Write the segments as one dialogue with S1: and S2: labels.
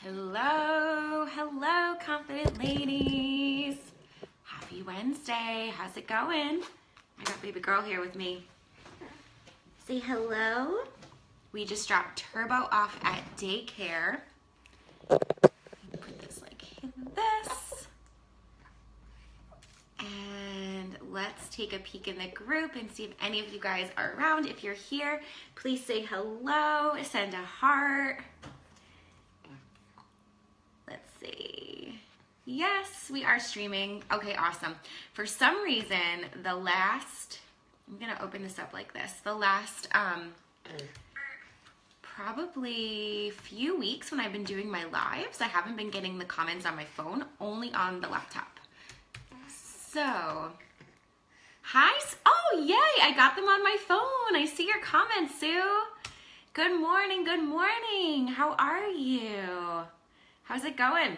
S1: Hello, hello, confident ladies. Happy Wednesday. How's it going? I got baby girl here with me. Say hello. We just dropped Turbo off at daycare. Put this like this. And let's take a peek in the group and see if any of you guys are around. If you're here, please say hello, send a heart. Let's see. Yes, we are streaming. Okay, awesome. For some reason, I'm gonna open this up like this. The last, probably few weeks when I've been doing my lives, I haven't been getting the comments on my phone, only on the laptop. So, hi. Oh, yay, I got them on my phone. I see your comments, Sue. Good morning, good morning. How are you? How's it going?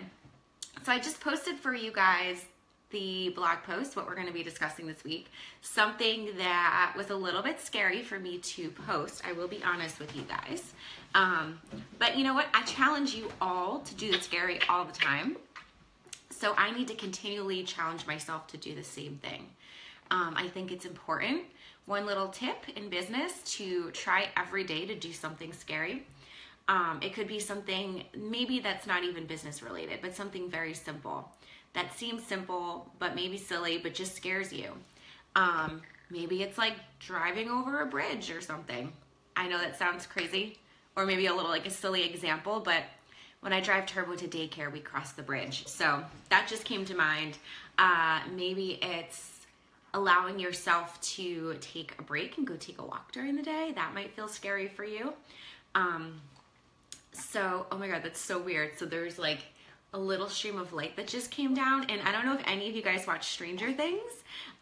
S1: So I just posted for you guys the blog post, what we're going to be discussing this week. Something that was a little bit scary for me to post. I will be honest with you guys. But you know what? I challenge you all to do the scary all the time. So I need to continually challenge myself to do the same thing. I think it's important. One little tip in business to try every day to do something scary. It could be something maybe that's not even business related, but something very simple that seems simple, but maybe silly, but just scares you. Maybe it's like driving over a bridge or something. I know that sounds crazy, or maybe a little like a silly example, but when I drive Turbo to daycare, we cross the bridge. So that just came to mind. Maybe it's allowing yourself to take a break and go take a walk during the day. That might feel scary for you. So, oh my God, that's so weird. So there's like a little stream of light that just came down. And I don't know if any of you guys watch Stranger Things.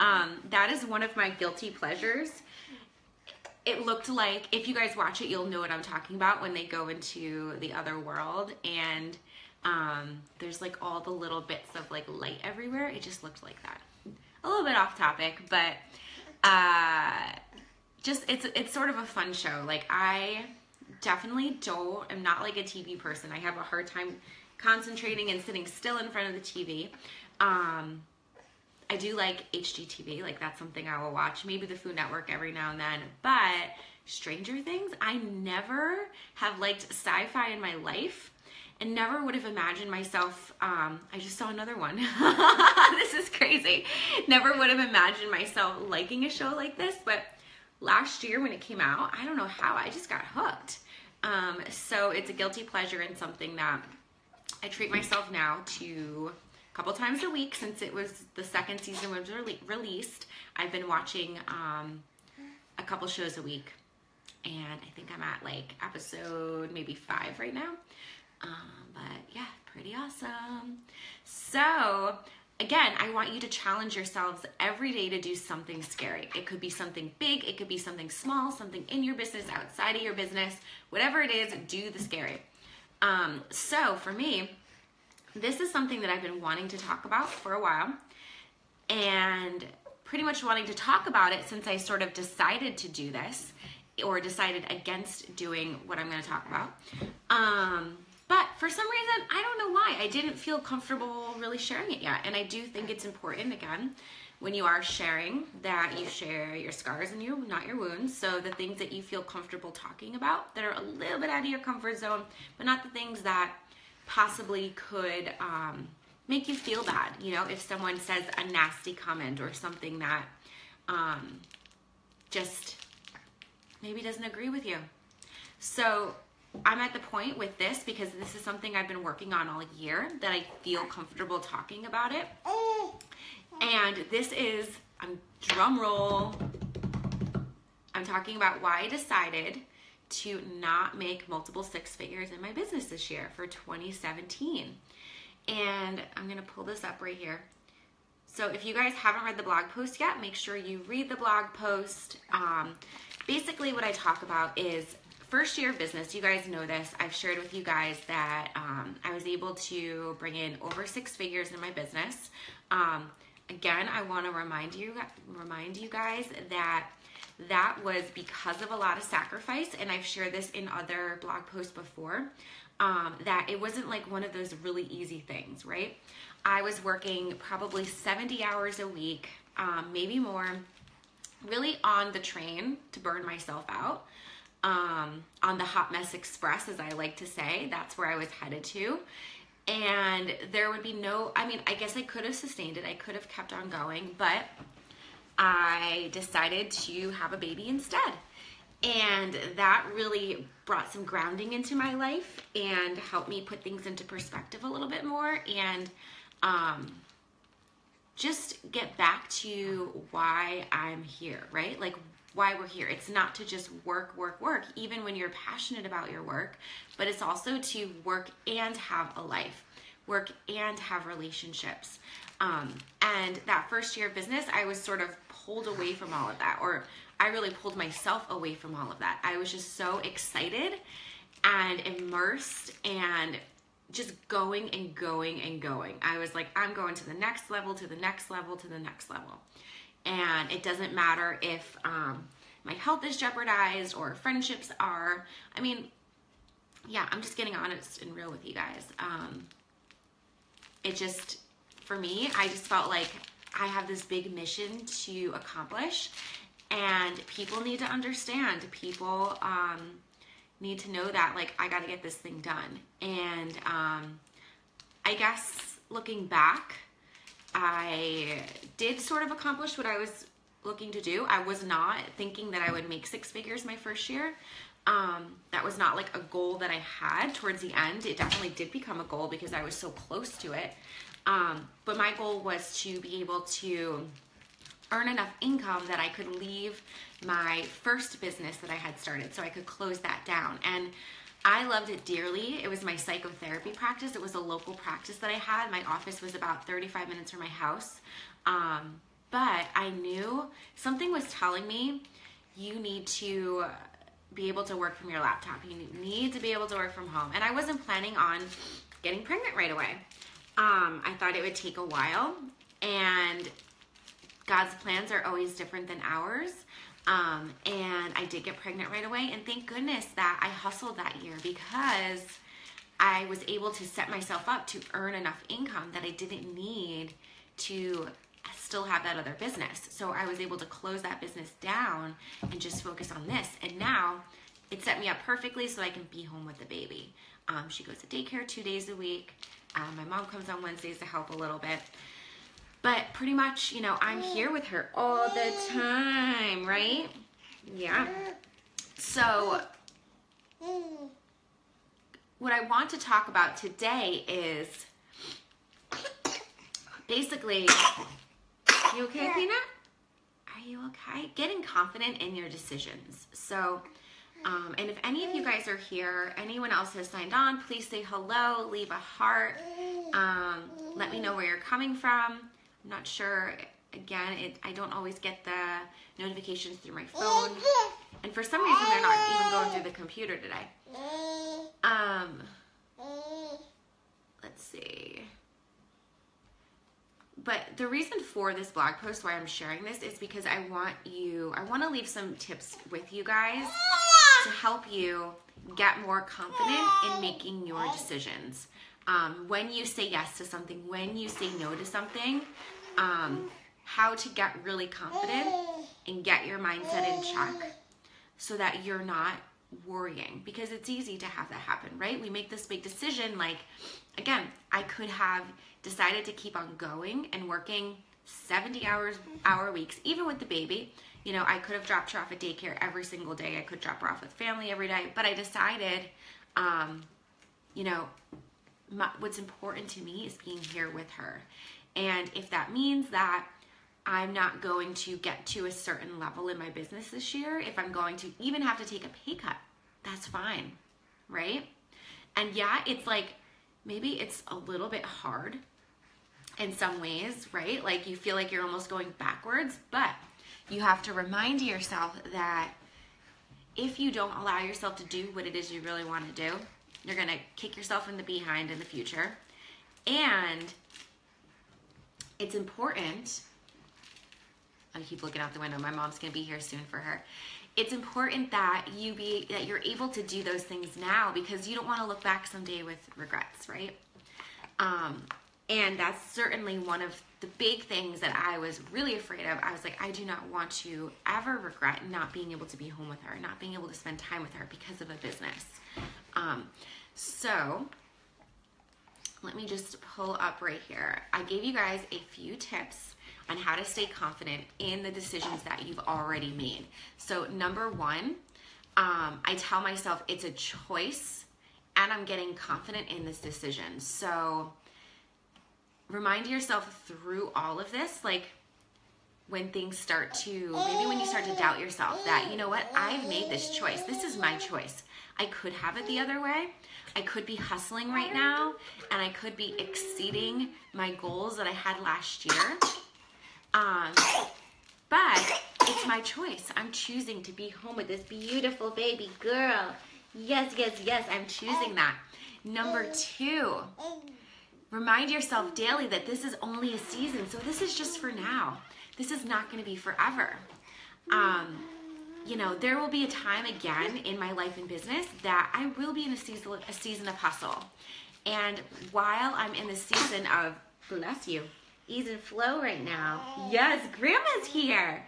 S1: That is one of my guilty pleasures. It looked like, if you guys watch it, you'll know what I'm talking about when they go into the other world. And there's like all the little bits of like light everywhere. It just looked like that. A little bit off topic, but just it's sort of a fun show. Like I definitely am not like a TV person. I have a hard time concentrating and sitting still in front of the TV. I do like HGTV, like that's something I will watch. Maybe the Food Network every now and then, but Stranger Things, I never have liked sci-fi in my life and never would have imagined myself, I just saw another one. This is crazy. Never would have imagined myself liking a show like this, but last year when it came out, I don't know how, I just got hooked. So it's a guilty pleasure and something that I treat myself now to a couple times a week since it was the second season was released. I've been watching a couple shows a week, and I think I'm at like episode maybe 5 right now. But yeah, pretty awesome. So again, I want you to challenge yourselves every day to do something scary. It could be something big, it could be something small, something in your business, outside of your business, whatever it is, do the scary. So for me, this is something that I've been wanting to talk about for a while, and pretty much wanting to talk about it since I sort of decided to do this, or decided against doing what I'm going to talk about. But for some reason, I don't know why, I didn't feel comfortable really sharing it yet. And I do think it's important, again, when you are sharing, that you share your scars and not your wounds. So the things that you feel comfortable talking about that are a little bit out of your comfort zone, but not the things that possibly could make you feel bad. You know, if someone says a nasty comment or something that just maybe doesn't agree with you. So I'm at the point with this, because this is something I've been working on all year, that I feel comfortable talking about it. And this is, drum roll, I'm talking about why I decided to not make multiple 6 figures in my business this year for 2017. And I'm gonna pull this up right here. So if you guys haven't read the blog post yet, make sure you read the blog post. Basically what I talk about is first year of business. You guys know this. I've shared with you guys that I was able to bring in over 6 figures in my business. Again, I want to remind you guys that that was because of a lot of sacrifice, and I've shared this in other blog posts before. that it wasn't like one of those really easy things, right? I was working probably 70 hours a week, maybe more, really on the train to burn myself out, on the Hot Mess Express, as I like to say. That's where I was headed to. And there would be no, I mean, I guess I could have sustained it. I could have kept on going, but I decided to have a baby instead. And that really brought some grounding into my life and helped me put things into perspective a little bit more, and just get back to why I'm here, right? Like why we're here. It's not to just work, even when you're passionate about your work, but it's also to work and have a life, work and have relationships. And that first year of business, I was sort of pulled away from all of that, or I really pulled myself away from all of that. I was just so excited and immersed and just going and going and going. I was like, I'm going to the next level, to the next level, to the next level. And it doesn't matter if my health is jeopardized or friendships are. I mean, yeah, I'm just getting honest and real with you guys. It just, for me, I just felt like I have this big mission to accomplish, and people need to understand. People need to know that, like, I got to get this thing done. And I guess looking back, I did sort of accomplish what I was looking to do. I was not thinking that I would make 6 figures my first year. That was not like a goal that I had towards the end. It definitely did become a goal because I was so close to it. But my goal was to be able to earn enough income that I could leave my first business that I had started, so I could close that down. And I loved it dearly. It was my psychotherapy practice. It was a local practice that I had. My office was about 35 minutes from my house. But I knew something was telling me, you need to be able to work from your laptop. You need to be able to work from home. And I wasn't planning on getting pregnant right away. I thought it would take a while, and God's plans are always different than ours. And I did get pregnant right away, and thank goodness that I hustled that year, because I was able to set myself up to earn enough income that I didn't need to still have that other business. So I was able to close that business down and just focus on this. And now it set me up perfectly so I can be home with the baby. She goes to daycare 2 days a week. My mom comes on Wednesdays to help a little bit. But pretty much, you know, I'm here with her all the time, right? Yeah. So what I want to talk about today is basically, you okay, Peanut? Are you okay? Getting confident in your decisions. So, and if any of you guys are here, anyone else has signed on, please say hello, leave a heart. Let me know where you're coming from. I'm not sure. Again, I don't always get the notifications through my phone. And for some reason, they're not even going through the computer today. Let's see. But the reason for this blog post, why I'm sharing this, is because I want to leave some tips with you guys to help you get more confident in making your decisions. When you say yes to something, when you say no to something, how to get really confident and get your mindset in check so that you're not worrying, because it's easy to have that happen, right? We make this big decision, like, again, I could have decided to keep on going and working 70-hour weeks, even with the baby. You know, I could have dropped her off at daycare every single day. I could drop her off with family every day, but I decided, you know, what's important to me is being here with her. And if that means that I'm not going to get to a certain level in my business this year, if I'm going to even have to take a pay cut, that's fine, right? And yeah, it's like, maybe it's a little bit hard in some ways, right? Like you feel like you're almost going backwards, but you have to remind yourself that if you don't allow yourself to do what it is you really want to do, you're going to kick yourself in the behind in the future. And it's important, I keep looking out the window, my mom's going to be here soon for her. it's important that you're able to do those things now, because you don't want to look back someday with regrets, right? And that's certainly one of the big things that I was really afraid of. I was like, I do not want to ever regret not being able to be home with her, not being able to spend time with her because of a business. So let me just pull up right here. I gave you guys a few tips on how to stay confident in the decisions that you've already made. So number one, I tell myself it's a choice and I'm getting confident in this decision. So remind yourself through all of this, like when things start to, maybe when you start to doubt yourself, that, you know what, I've made this choice. This is my choice. I could have it the other way. I could be hustling right now, and I could be exceeding my goals that I had last year. But it's my choice. I'm choosing to be home with this beautiful baby girl. Yes, yes, yes, I'm choosing that. Number two, remind yourself daily that this is only a season. So this is just for now. This is not going to be forever. You know, there will be a time again in my life and business that I will be in a season of hustle. And while I'm in the season of, bless you, ease and flow right now. Yes, Grandma's here.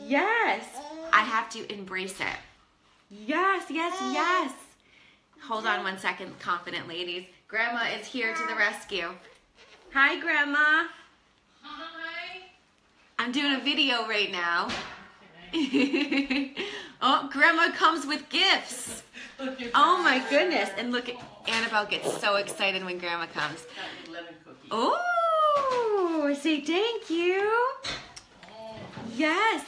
S1: Yes, I have to embrace it. Yes, yes, yes. Hold on one second, confident ladies. Grandma is here to the rescue. Hi, Grandma.
S2: Hi.
S1: I'm doing a video right now. Oh, Grandma comes with gifts. Oh my goodness. And look, Annabelle gets so excited when Grandma comes. Oh, say thank you. Yes.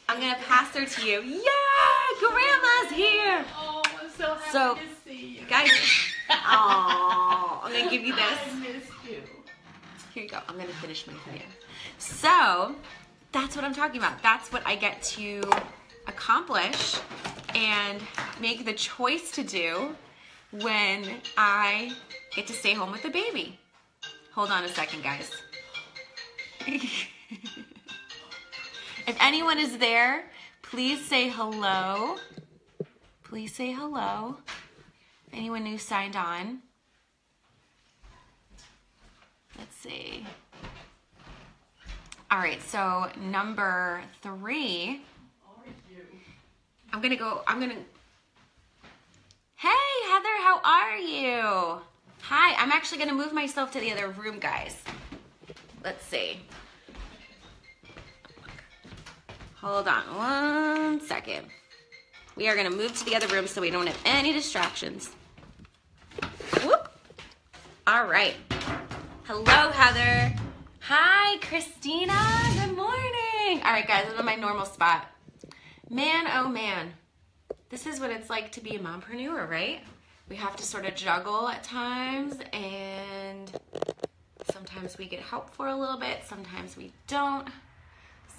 S1: I'm going to pass her to you. Yeah, Grandma's here.
S2: Oh, I'm so happy to see you.
S1: Guys, oh, I'm going to give you this.
S2: I miss you.
S1: Here you go. I'm going to finish my video. So, that's what I'm talking about. That's what I get to accomplish and make the choice to do when I get to stay home with the baby. Hold on a second, guys. If anyone is there, please say hello. Please say hello. If anyone new signed on. Let's see. All right, so number 3. Hey, Heather, how are you? Hi, I'm actually gonna move myself to the other room, guys. Let's see. Hold on one second. We are gonna move to the other room so we don't have any distractions. Whoop. All right. Hello, Heather. Hi, Christina. Good morning. All right, guys, I'm in my normal spot. Man, oh man. This is what it's like to be a mompreneur, right? We have to sort of juggle at times, and sometimes we get help for a little bit, sometimes we don't.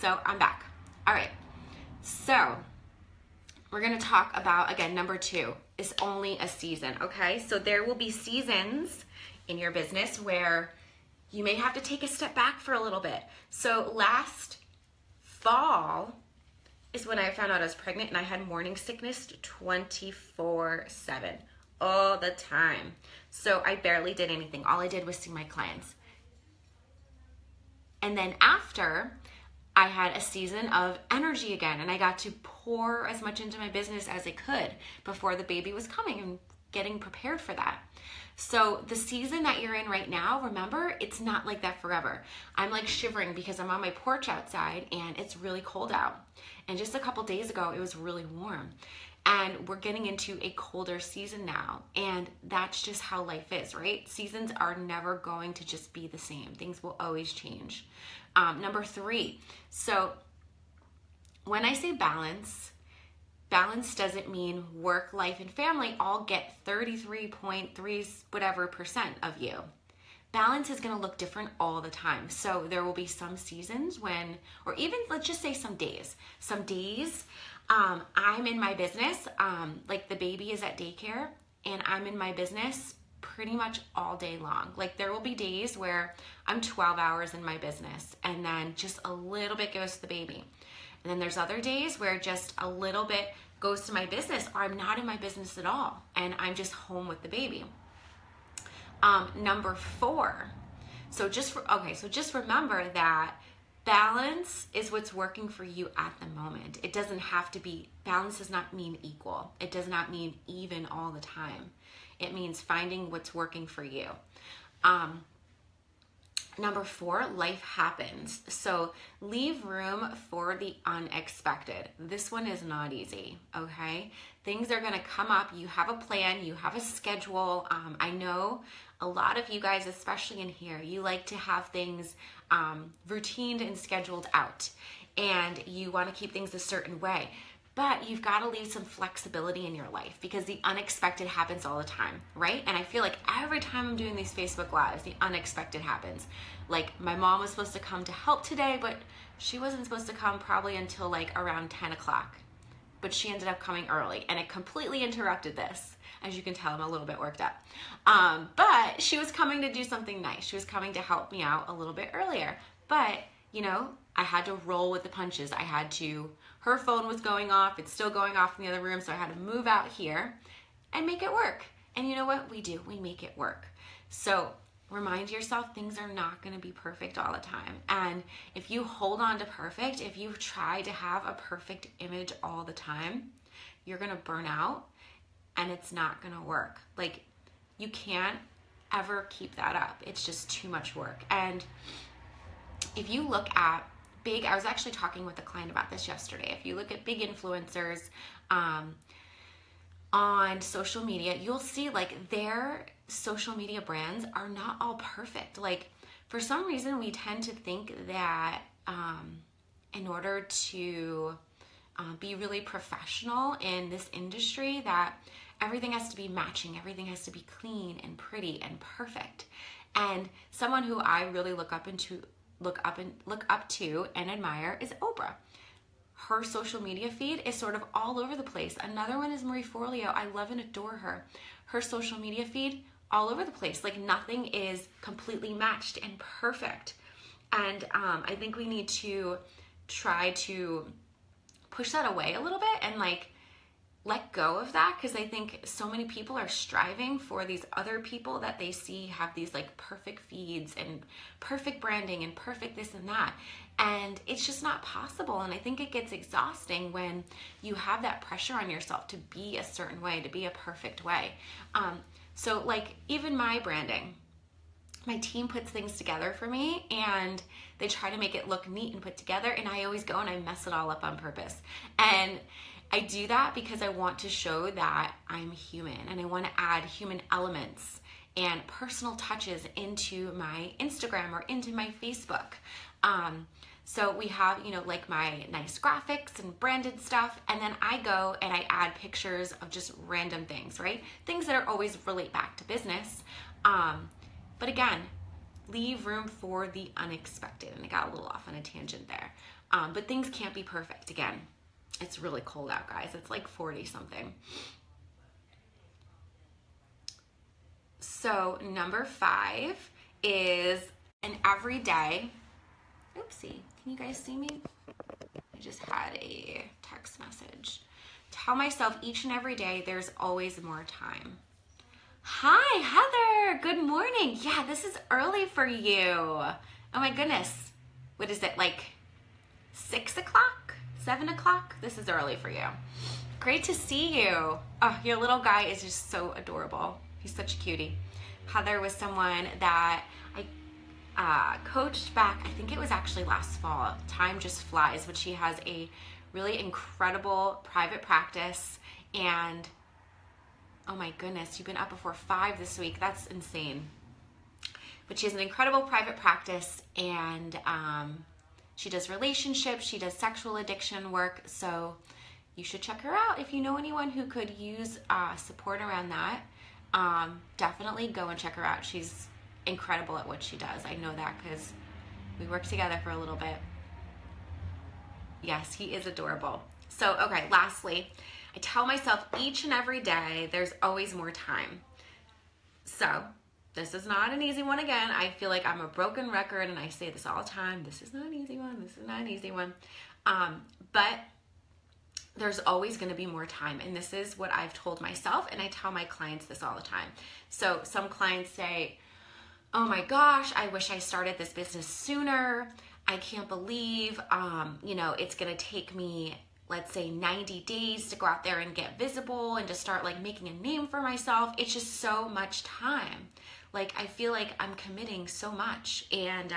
S1: So I'm back. All right, so we're gonna talk about, again, number 2, is only a season, okay? So there will be seasons in your business where you may have to take a step back for a little bit. So last fall is when I found out I was pregnant, and I had morning sickness 24/7, all the time. So I barely did anything. All I did was see my clients. And then after, I had a season of energy again, and I got to pour as much into my business as I could before the baby was coming and getting prepared for that. So the season that you're in right now, remember, it's not like that forever. I'm like shivering because I'm on my porch outside and it's really cold out. And just a couple days ago, it was really warm. And we're getting into a colder season now. And that's just how life is, right? Seasons are never going to just be the same. Things will always change. Number 3, so when I say balance, balance doesn't mean work, life, and family all get 33.3 whatever percent of you. Balance is going to look different all the time. So there will be some seasons when, or even let's just say some days I'm in my business, like the baby is at daycare and I'm in my business pretty much all day long. Like there will be days where I'm 12 hours in my business and then just a little bit goes to the baby. And then there's other days where just a little bit goes to my business, or I'm not in my business at all and I'm just home with the baby. Number 4. So just remember that balance is what's working for you at the moment. It doesn't have to be, balance does not mean equal. It does not mean even all the time. It means finding what's working for you. Number 4, life happens. So leave room for the unexpected. This one is not easy, okay? Things are gonna come up. You have a plan, you have a schedule. I know a lot of you guys, especially in here, you like to have things routined and scheduled out, and you wanna keep things a certain way. But you've got to leave some flexibility in your life because the unexpected happens all the time, right? And I feel like every time I'm doing these Facebook Lives, the unexpected happens. Like my mom was supposed to come to help today, but she wasn't supposed to come probably until like around 10 o'clock. But she ended up coming early and it completely interrupted this. As you can tell, I'm a little bit worked up. But she was coming to do something nice. She was coming to help me out a little bit earlier. But, you know, I had to roll with the punches. Her phone was going off. It's still going off in the other room. So I had to move out here and make it work. And you know what we do? We make it work. So remind yourself things are not going to be perfect all the time. And if you hold on to perfect, if you try to have a perfect image all the time, you're going to burn out and it's not going to work. Like you can't ever keep that up. It's just too much work. And if you look at I was actually talking with a client about this yesterday. If you look at big influencers on social media, you'll see like their social media brands are not all perfect. Like for some reason, we tend to think that in order to be really professional in this industry, that everything has to be matching, everything has to be clean and pretty and perfect. And someone who I really look up to and admire is Oprah. Her social media feed is sort of all over the place. Another one is Marie Forleo. I love and adore her. Her social media feed, all over the place. Like nothing is completely matched and perfect. And I think we need to try to push that away a little bit and like let go of that, because I think so many people are striving for these other people that they see have these like perfect feeds and perfect branding and perfect this and that, and it's just not possible. And I think it gets exhausting when you have that pressure on yourself to be a certain way, to be a perfect way. So like even my branding, my team puts things together for me and they try to make it look neat and put together, and I always go and I mess it all up on purpose. And I do that because I want to show that I'm human and I want to add human elements and personal touches into my Instagram or into my Facebook. So we have, you know, like my nice graphics and branded stuff, and then I go and I add pictures of just random things, right? Things that are always relate back to business. But again, leave room for the unexpected. And I got a little off on a tangent there. But things can't be perfect. Again, it's really cold out, guys. It's like 40 something. So number 5 is an everyday. Oopsie, can you guys see me? I just had a text message. Tell myself each and every day there's always more time. Hi, Heather. Good morning. Yeah, this is early for you. Oh my goodness. What is it, like 6 o'clock? 7 o'clock? This is early for you. Great to see you. Oh, your little guy is just so adorable. He's such a cutie. Heather was someone that I coached back, I think it was actually last fall. Time just flies, but she has a really incredible private practice, and oh my goodness, you've been up before 5 this week. That's insane. But she has an incredible private practice, and she does relationships, she does sexual addiction work, so you should check her out. If you know anyone who could use support around that, definitely go and check her out. She's incredible at what she does. I know that because we worked together for a little bit. Yes, he is adorable. So, okay, lastly, I tell myself each and every day there's always more time. So, this is not an easy one again. I feel like I'm a broken record and I say this all the time. This is not an easy one. This is not an easy one. But there's always going to be more time. And this is what I've told myself, and I tell my clients this all the time. So some clients say, oh my gosh, I wish I started this business sooner. I can't believe, it's going to take me, let's say 90 days to go out there and get visible and to start like making a name for myself. It's just so much time. Like, I feel like I'm committing so much, and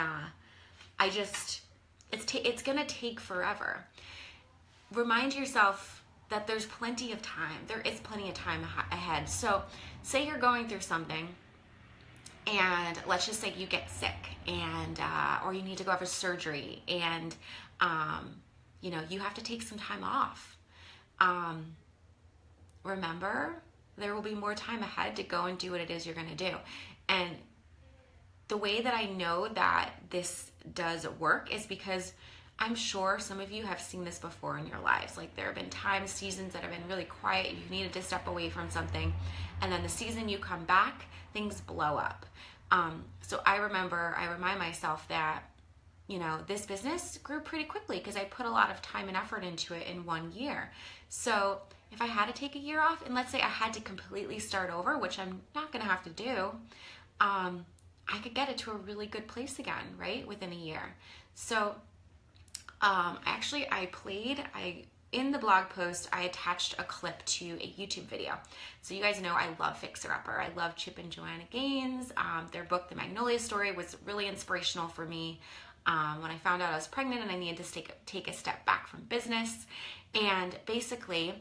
S1: it's going to take forever. Remind yourself that there's plenty of time. There is plenty of time ahead. So say you're going through something, and let's just say you get sick, and or you need to go have a surgery, and you have to take some time off. Remember, there will be more time ahead to go and do what it is you're going to do. And the way that I know that this does work is because I'm sure some of you have seen this before in your lives. Like, there have been times, seasons that have been really quiet. You needed to step away from something. And then the season you come back, things blow up. So I remind myself that, this business grew pretty quickly because I put a lot of time and effort into it in 1 year. So if I had to take a year off, and let's say I had to completely start over, which I'm not going to have to do, I could get it to a really good place again, right? Within a year. So in the blog post, I attached a clip to a YouTube video. So you guys know I love Fixer Upper. I love Chip and Joanna Gaines. Their book, The Magnolia Story, was really inspirational for me when I found out I was pregnant and I needed to take a step back from business. And basically,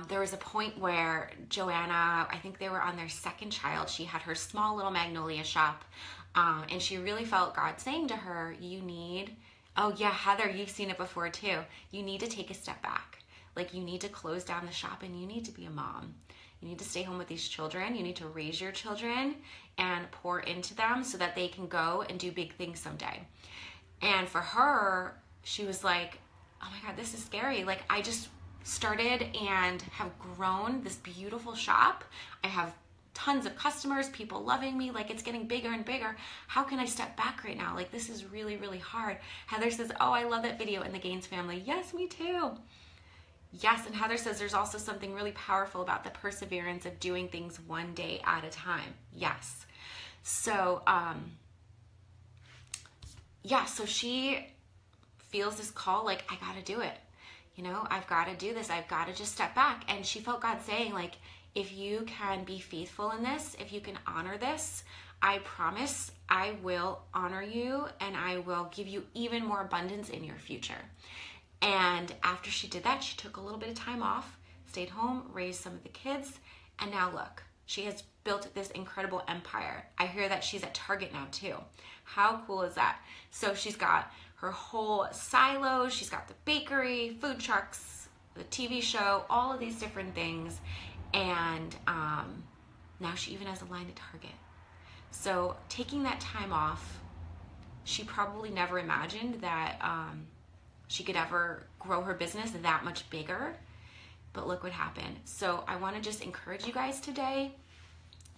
S1: there was a point where Joanna, I think they were on their second child. She had her small little Magnolia shop. And she really felt God saying to her, oh yeah, Heather, you've seen it before too. You need to take a step back. Like, you need to close down the shop and you need to be a mom. You need to stay home with these children. You need to raise your children and pour into them so that they can go and do big things someday. And for her, she was like, oh my God, this is scary. Like, I just started and have grown this beautiful shop. I have tons of customers, people loving me, like, it's getting bigger and bigger. How can I step back right now? Like, this is really, really hard. Heather says, oh, I love that video in the Gaines family. Yes, me too. Yes, and Heather says there's also something really powerful about the perseverance of doing things one day at a time. Yes. So, so she feels this call, like, I gotta do it. I've gotta do this. I've gotta just step back. And she felt God saying, like, if you can be faithful in this, if you can honor this, I promise I will honor you and I will give you even more abundance in your future. And after she did that, she took a little bit of time off, stayed home, raised some of the kids, and now look, she has built this incredible empire. I hear that she's at Target now too. How cool is that? So she's got her whole silo, she's got the bakery, food trucks, the TV show, all of these different things. And now she even has a line at Target. So taking that time off, she probably never imagined that she could ever grow her business that much bigger. But look what happened. So I want to just encourage you guys today,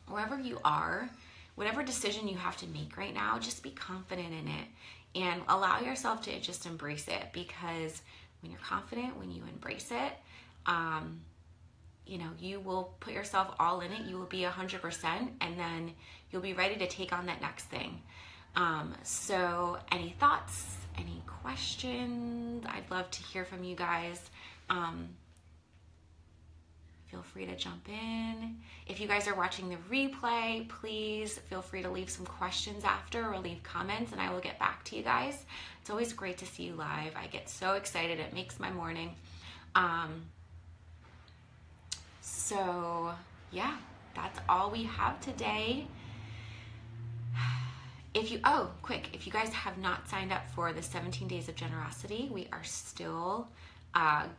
S1: wherever you are, whatever decision you have to make right now, just be confident in it and allow yourself to just embrace it. Because when you're confident, when you embrace it, you will put yourself all in it. You will be 100%, and then you'll be ready to take on that next thing. So any thoughts, any questions? I'd love to hear from you guys. Feel free to jump in. If you guys are watching the replay, please feel free to leave some questions after or leave comments, and I will get back to you guys. It's always great to see you live. I get so excited. It makes my morning. So yeah, that's all we have today. If you guys have not signed up for the 17 Days of Generosity, we are still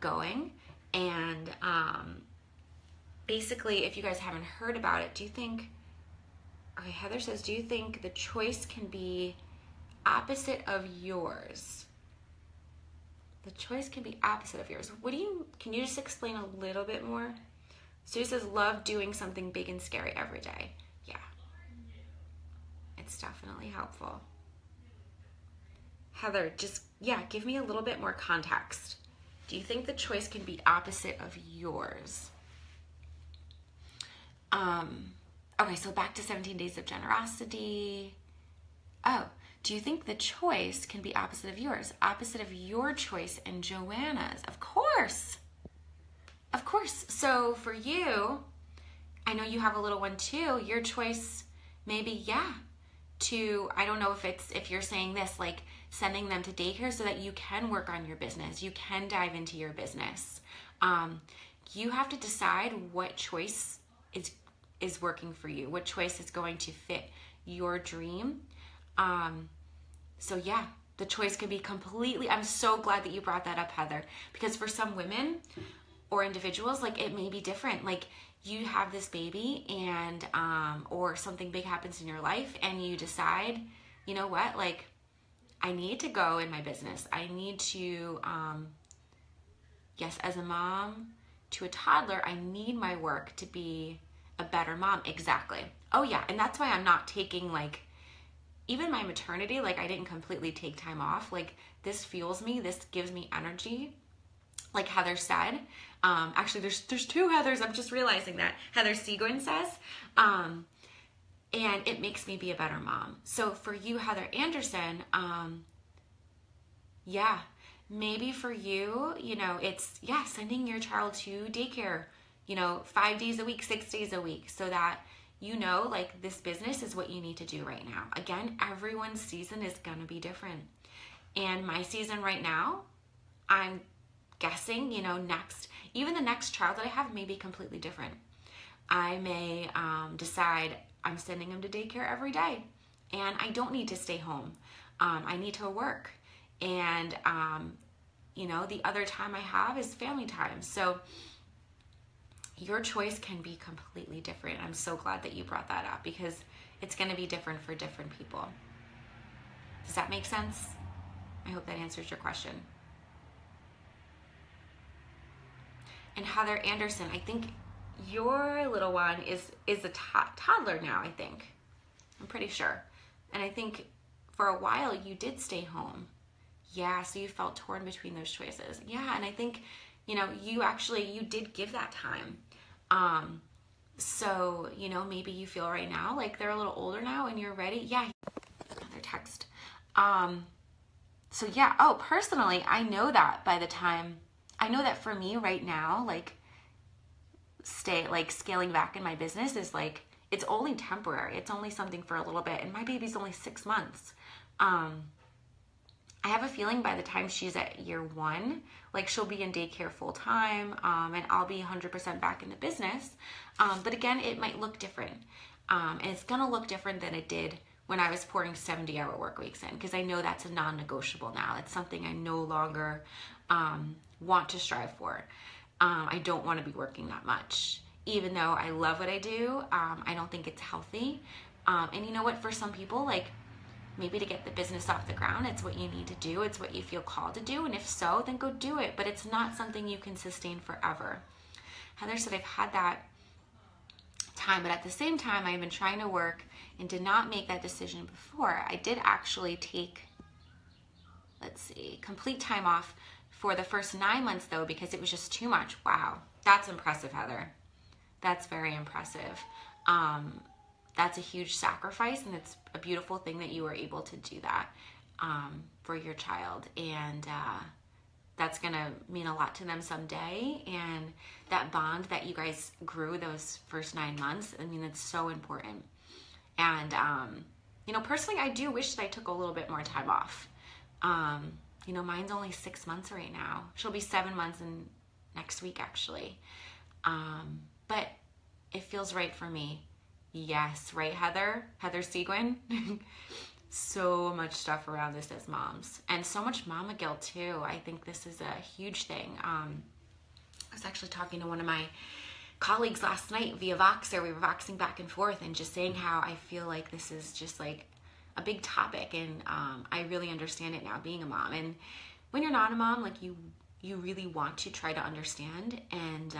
S1: going. And basically, if you guys haven't heard about it, Heather says, do you think the choice can be opposite of yours? The choice can be opposite of yours. Can you just explain a little bit more? Sue says, love doing something big and scary every day. Yeah. It's definitely helpful. Heather, just, yeah, give me a little bit more context. Do you think the choice can be opposite of yours? Okay, so back to 17 Days of Generosity. Oh, do you think the choice can be opposite of yours? Opposite of your choice and Joanna's? Of course. Of course. So for you, I know you have a little one too. Your choice maybe, yeah, to, I don't know if you're saying this, like sending them to daycare so that you can work on your business. You can dive into your business. You have to decide what choice is working for you, what choice is going to fit your dream. So yeah, the choice could be completely, I'm so glad that you brought that up, Heather, because for some women or individuals, like it may be different. Like you have this baby and, or something big happens in your life and you decide, you know what, like I need to go in my business. I need to, yes, as a mom to a toddler, I need my work to be a better mom. Exactly. Oh yeah. And that's why I'm not taking like, even my maternity, like I didn't completely take time off. Like this fuels me. This gives me energy. Like Heather said, actually there's two Heathers. I'm just realizing that. Heather Seguin says, and it makes me be a better mom. So for you, Heather Anderson, yeah, maybe for you, you know, it's, yeah, sending your child to daycare, you know, 5 days a week, 6 days a week, so that you know, like this business is what you need to do right now. Again, everyone's season is going to be different. And my season right now, I'm guessing, you know, even the next child that I have may be completely different. I may decide I'm sending him to daycare every day and I don't need to stay home. I need to work. And, you know, the other time I have is family time. So your choice can be completely different. I'm so glad that you brought that up because it's going to be different for different people. Does that make sense? I hope that answers your question. And Heather Anderson, I think your little one is a toddler now, I think. I'm pretty sure. And I think for a while you did stay home. Yeah, so you felt torn between those choices. Yeah, and I think, you know, you did give that time. So, you know, maybe you feel right now like they're a little older now and you're ready. Yeah, another text. So yeah, oh, personally, I know that for me right now, like scaling back in my business is like, it's only temporary. It's only something for a little bit. And my baby's only 6 months. I have a feeling by the time she's at year 1, like she'll be in daycare full time, and I'll be 100% back in the business. But again, it might look different. And it's going to look different than it did when I was pouring 70-hour work weeks in, because I know that's a non-negotiable now. It's something I no longer want to strive for. I don't want to be working that much. Even though I love what I do, I don't think it's healthy. And you know what, for some people, like, maybe to get the business off the ground, it's what you need to do. It's what you feel called to do. And if so, then go do it. But it's not something you can sustain forever. Heather said, I've had that time, but at the same time, I've been trying to work and did not make that decision before. I did actually take, complete time off for the first 9 months though, because it was just too much. Wow. That's impressive, Heather. That's very impressive. That's a huge sacrifice, and it's a beautiful thing that you were able to do that for your child. And that's going to mean a lot to them someday. And that bond that you guys grew those first 9 months, I mean, it's so important. And, you know, personally, I do wish that I took a little bit more time off. You know, mine's only 6 months right now. She'll be 7 months in next week, actually. But it feels right for me. Yes, right, Heather? Heather Seguin? So much stuff around this as moms. And so much mama guilt, too. I think this is a huge thing. I was actually talking to one of my colleagues last night via Voxer. We were voxing back and forth and just saying how I feel like this is just like a big topic. And I really understand it now, being a mom. And when you're not a mom, like you really want to try to understand. And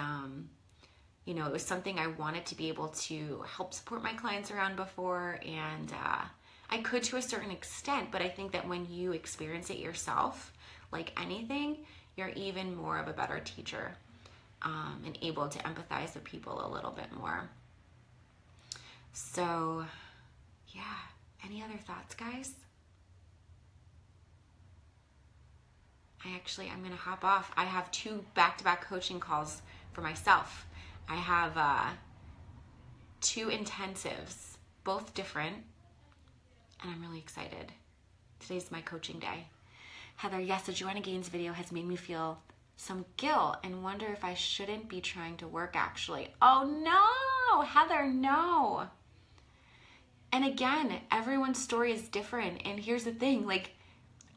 S1: you know, it was something I wanted to be able to help support my clients around before, and I could to a certain extent, but I think that when you experience it yourself, like anything, you're even more of a better teacher, and able to empathize with people a little bit more. So, yeah. Any other thoughts, guys? I'm going to hop off. I have 2 back-to-back coaching calls for myself. I have 2 intensives, both different, and I'm really excited. Today's my coaching day. Heather, yes, the Joanna Gaines video has made me feel some guilt and wonder if I shouldn't be trying to work actually. Oh no, Heather, no. And again, everyone's story is different. And here's the thing, like,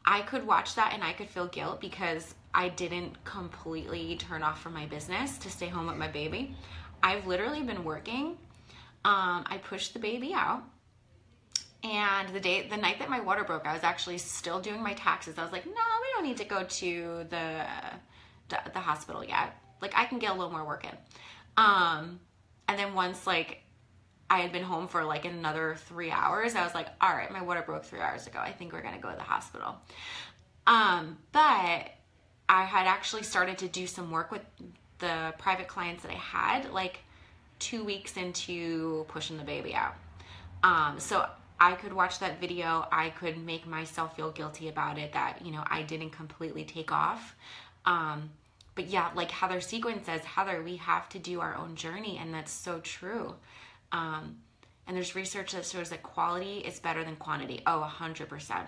S1: I could watch that and I could feel guilt because I didn't completely turn off from my business to stay home with my baby. I've literally been working. I pushed the baby out. And the night that my water broke, I was actually still doing my taxes. I was like, no, we don't need to go to the hospital yet. Like, I can get a little more work in. And then once, like, I had been home for like another 3 hours, I was like, all right, my water broke 3 hours ago. I think we're going to go to the hospital. But I had actually started to do some work with the private clients that I had like 2 weeks into pushing the baby out. So I could watch that video. I could make myself feel guilty about it, that, you know, I didn't completely take off. But yeah, like Heather Seguin says, Heather, we have to do our own journey. And that's so true. And there's research that shows that quality is better than quantity. Oh, 100%.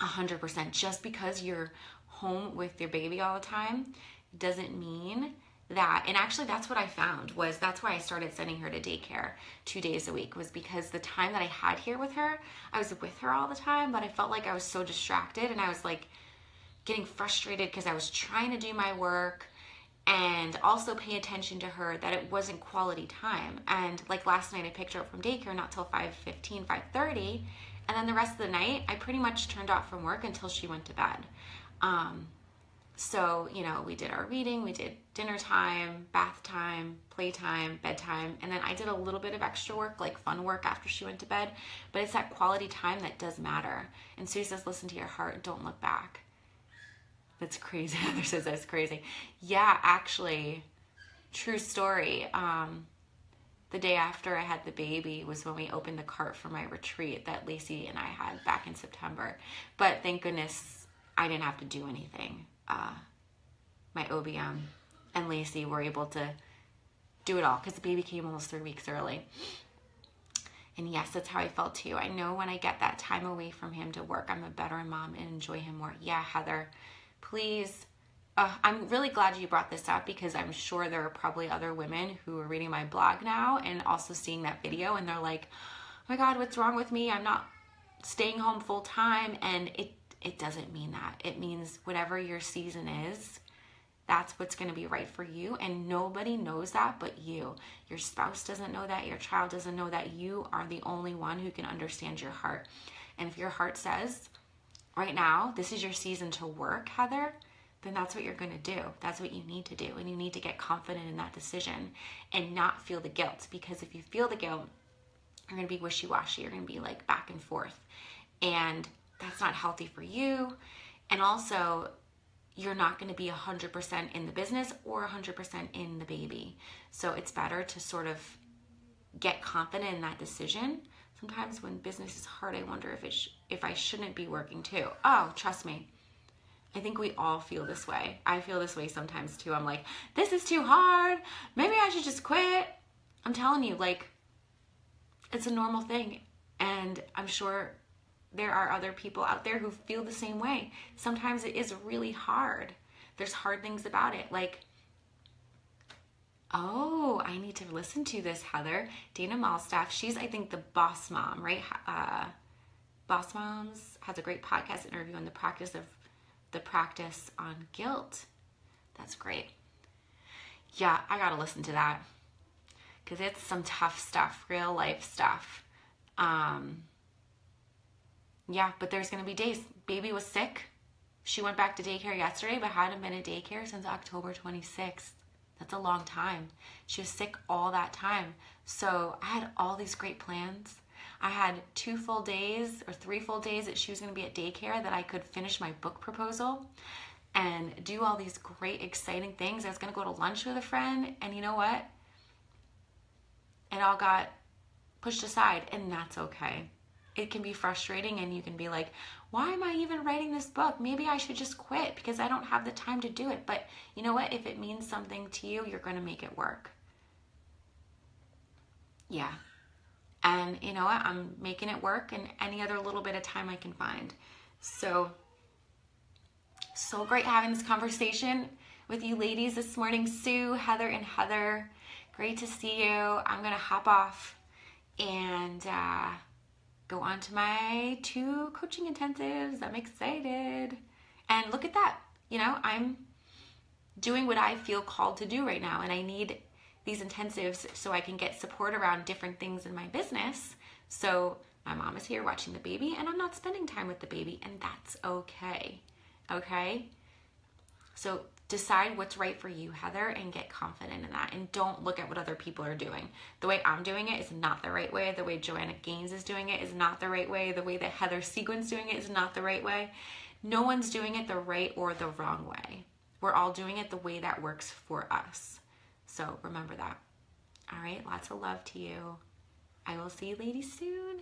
S1: 100%. Just because you're home with your baby all the time doesn't mean that, and actually that's what I found, was that's why I started sending her to daycare 2 days a week, was because the time that I had here with her, I was with her all the time, but I felt like I was so distracted and I was like getting frustrated because I was trying to do my work and also pay attention to her, that it wasn't quality time. And like last night I picked her up from daycare not till 5:15, 5:30, and then the rest of the night I pretty much turned off from work until she went to bed. So, you know, we did our reading, we did dinner time, bath time, playtime, bedtime, and then I did a little bit of extra work, like fun work after she went to bed, but it's that quality time that does matter. And Sue says, listen to your heart, don't look back. That's crazy. Heather says that's crazy. Yeah, actually, true story. The day after I had the baby was when we opened the cart for my retreat that Lacey and I had back in September. But thank goodness I didn't have to do anything. My OBM and Lacey were able to do it all because the baby came almost 3 weeks early. And yes, that's how I felt too. I know when I get that time away from him to work, I'm a better mom and enjoy him more. Yeah, Heather, please. I'm really glad you brought this up, because I'm sure there are probably other women who are reading my blog now and also seeing that video, and they're like, oh my God, what's wrong with me? I'm not staying home full time. And it doesn't mean that. It means whatever your season is, that's what's going to be right for you. And nobody knows that but you. Your spouse doesn't know that. Your child doesn't know that. You are the only one who can understand your heart. And if your heart says, right now, this is your season to work, Heather, then that's what you're going to do. That's what you need to do. And you need to get confident in that decision and not feel the guilt. Because if you feel the guilt, you're going to be wishy-washy. You're going to be like back and forth. And that's not healthy for you. And also, you're not going to be 100% in the business or 100% in the baby. So it's better to sort of get confident in that decision. Sometimes when business is hard, I wonder if I shouldn't be working too. Oh, trust me. I think we all feel this way. I feel this way sometimes too. I'm like, this is too hard. Maybe I should just quit. I'm telling you, like, it's a normal thing. And I'm sure there are other people out there who feel the same way. Sometimes it is really hard. There's hard things about it. Like, oh, I need to listen to this, Heather. Dana Malstaff, she's, I think, the boss mom, right? Boss Moms has a great podcast interview on the practice on guilt. That's great. Yeah, I gotta listen to that, because it's some tough stuff, real life stuff. Yeah, but there's gonna be days. Baby was sick. She went back to daycare yesterday, but hadn't been at daycare since October 26th. That's a long time. She was sick all that time. So I had all these great plans. I had 2 full days or 3 full days that she was going to be at daycare that I could finish my book proposal and do all these great, exciting things. I was going to go to lunch with a friend, and you know what? It all got pushed aside, and that's okay. It can be frustrating, and you can be like, why am I even writing this book? Maybe I should just quit because I don't have the time to do it. But you know what? If it means something to you, you're going to make it work. Yeah. And you know what? I'm making it work in any other little bit of time I can find. So great having this conversation with you ladies this morning. Sue, Heather, and Heather. Great to see you. I'm going to hop off and go on to my 2 coaching intensives. I'm excited. And look at that. You know, I'm doing what I feel called to do right now, and I need these intensives so I can get support around different things in my business. So my mom is here watching the baby, and I'm not spending time with the baby, and that's okay. Okay? So decide what's right for you, Heather, and get confident in that. And don't look at what other people are doing. The way I'm doing it is not the right way. The way Joanna Gaines is doing it is not the right way. The way that Heather Seguin's doing it is not the right way. No one's doing it the right or the wrong way. We're all doing it the way that works for us. So remember that. All right, lots of love to you. I will see you ladies soon.